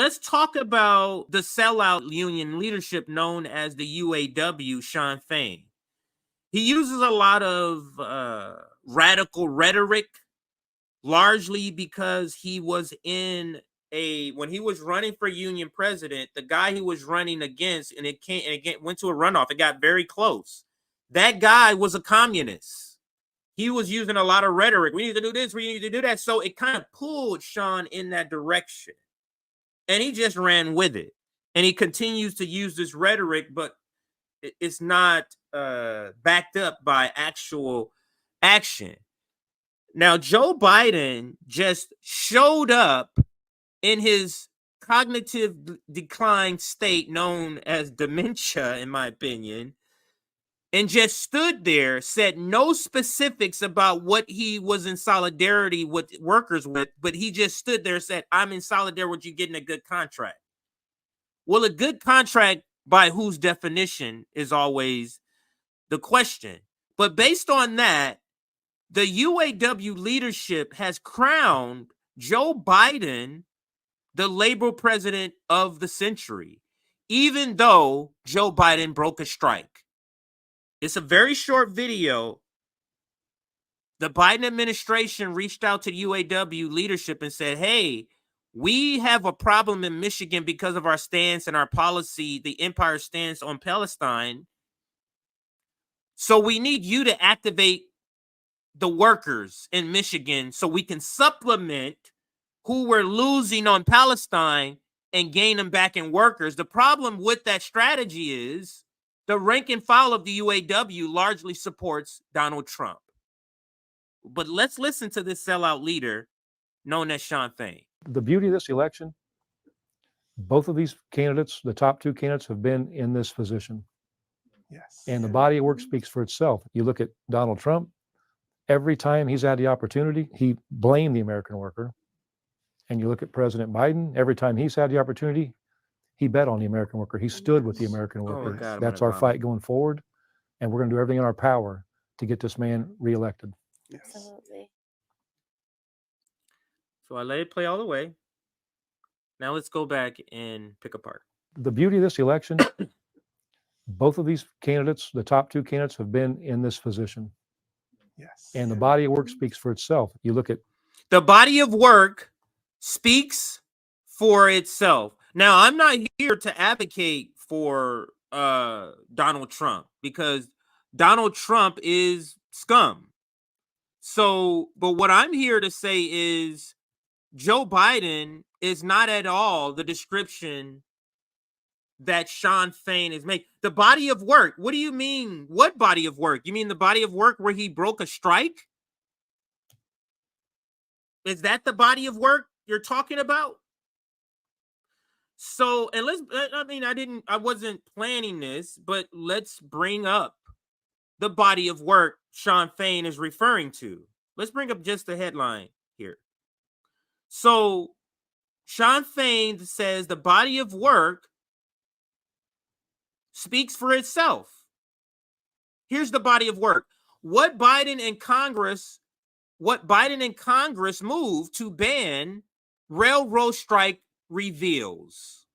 let's talk about the sellout union leadership known as the UAW, Shawn Fain. He uses a lot of radical rhetoric, largely because he was when he was running for union president, the guy he was running against, and it went to a runoff. It got very close. That guy was a communist. He was using a lot of rhetoric. We need to do this. We need to do that. So it kind of pulled Shawn in that direction. And he just ran with it. And he continues to use this rhetoric, but it's not backed up by actual action. Now, Joe Biden just showed up in his cognitive decline state known as dementia, in my opinion, and just stood there, said no specifics about what he was in solidarity with workers with, but he just stood there and said, I'm in solidarity with you getting a good contract. Well, a good contract by whose definition is always the question. But based on that, the UAW leadership has crowned Joe Biden the labor president of the century, even though Joe Biden broke a strike. It's a very short video. The Biden administration reached out to UAW leadership and said, hey, we have a problem in Michigan because of our stance and our policy, the empire stance on Palestine. So we need you to activate the workers in Michigan so we can supplement who we're losing on Palestine and gain them back in workers. The problem with that strategy is the rank and file of the UAW largely supports Donald Trump. But let's listen to this sellout leader known as Shawn Fain. The beauty of this election, both of these candidates, the top two candidates, have been in this position. Yes. And the body of work speaks for itself. You look at Donald Trump, every time he's had the opportunity, he blamed the American worker. And you look at President Biden, every time he's had the opportunity, he bet on the American worker. He stood with the American worker. God, that's our fight going forward. And we're going to do everything in our power to get this man reelected. Yes. Absolutely. So I let it play all the way. Now let's go back and pick apart. The beauty of this election, both of these candidates, the top two candidates, have been in this position. Yes. And the body of work speaks for itself. You look at the body of work speaks for itself. Now, I'm not here to advocate for Donald Trump because Donald Trump is scum. So, but what I'm here to say is Joe Biden is not at all the description that Shawn Fain is making. The body of work. What do you mean? What body of work? You mean the body of work where he broke a strike? Is that the body of work you're talking about? So, and I wasn't planning this, but let's bring up the body of work Shawn Fain is referring to. Let's bring up just the headline here. So, Shawn Fain says the body of work speaks for itself. Here's the body of work. What Biden and Congress moved to ban railroad strike reveals.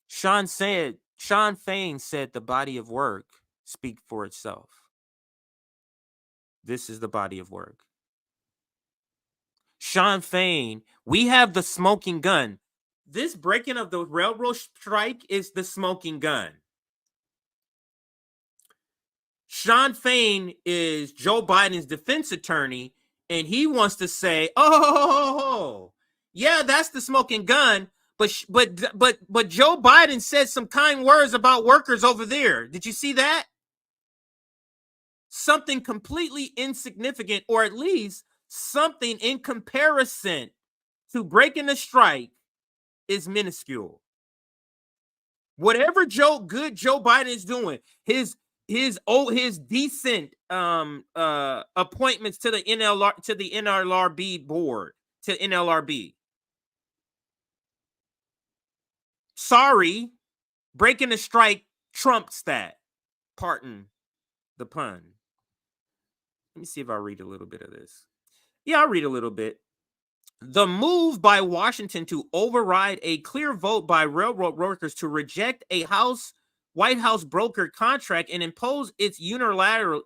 Shawn Fain said the body of work speak for itself. This is the body of work. Shawn Fain, we have the smoking gun. This breaking of the railroad strike is the smoking gun. Shawn Fain is Joe Biden's defense attorney, and he wants to say, "Oh, yeah, that's the smoking gun." But Joe Biden said some kind words about workers over there. Did you see that? Something completely insignificant, or at least something in comparison to breaking the strike is minuscule. Whatever Joe Biden is doing, his decent appointments to the NLRB board, to NLRB. Sorry, breaking the strike trumps that. Pardon the pun. Let me see if I read a little bit of this. Yeah, I'll read a little bit. The move by Washington to override a clear vote by railroad workers to reject a White House brokered contract and impose it unilaterally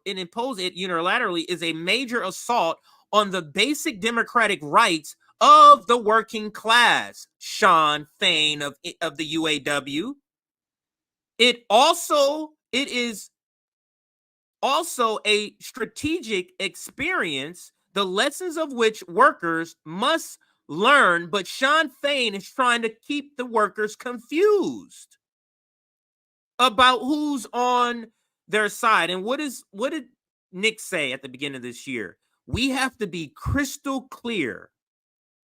is a major assault on the basic democratic rights of the working class. Sean Fain of the UAW. It is also a strategic experience, the lessons of which workers must learn, but Sean Fain is trying to keep the workers confused about who's on their side. And what did Nick say at the beginning of this year? We have to be crystal clear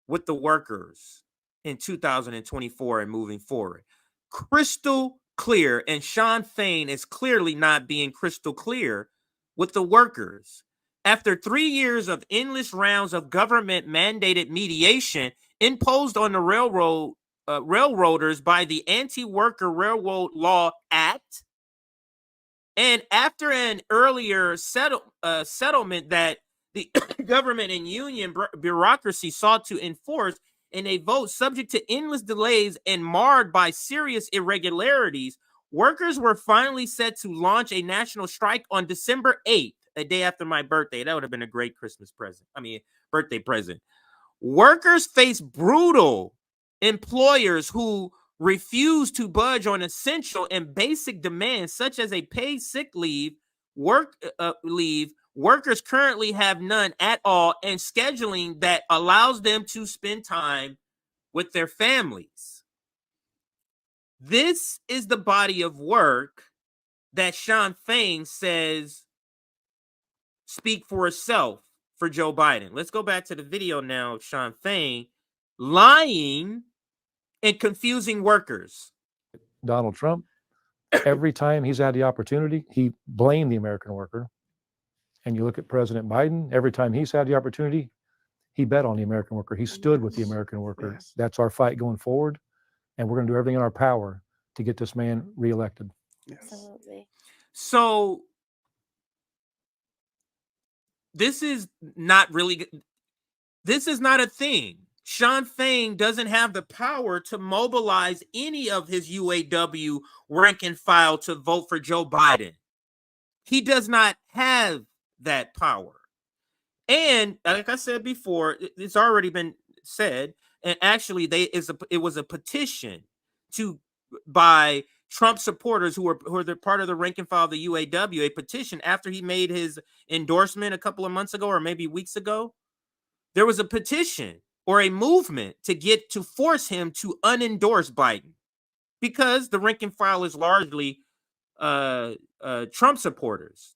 with the workers in 2024 and moving forward. Crystal clear. And Sean Fain is clearly not being crystal clear with the workers. After 3 years of endless rounds of government mandated mediation imposed on the railroaders by the Anti-Worker Railroad Law Act, and after an earlier settlement that the government and union bureaucracy sought to enforce in a vote subject to endless delays and marred by serious irregularities, workers were finally set to launch a national strike on December 8th, a day after my birthday. That would have been a great Christmas present. Birthday present. Workers face brutal employers who refuse to budge on essential and basic demands such as a paid sick leave, workers currently have none at all, and scheduling that allows them to spend time with their families. This is the body of work that Sean Fain says speak for itself for Joe Biden. Let's go back to the video now of Sean Fain lying and confusing workers. Donald Trump, every time he's had the opportunity, he blamed the American worker. And you look at President Biden, every time he's had the opportunity, he bet on the American worker. He stood with the American worker. Yes. That's our fight going forward. And we're going to do everything in our power to get this man reelected. Yes. Absolutely. So this is not a thing. Sean Fain doesn't have the power to mobilize any of his UAW rank and file to vote for Joe Biden. He does not have that power. And like I said before, it's already been said, and actually it was a petition by Trump supporters who are the part of the rank and file of the UAW, a petition after he made his endorsement a couple of months ago or maybe weeks ago. There was a petition or a movement to force him to unendorse Biden because the rank and file is largely Trump supporters.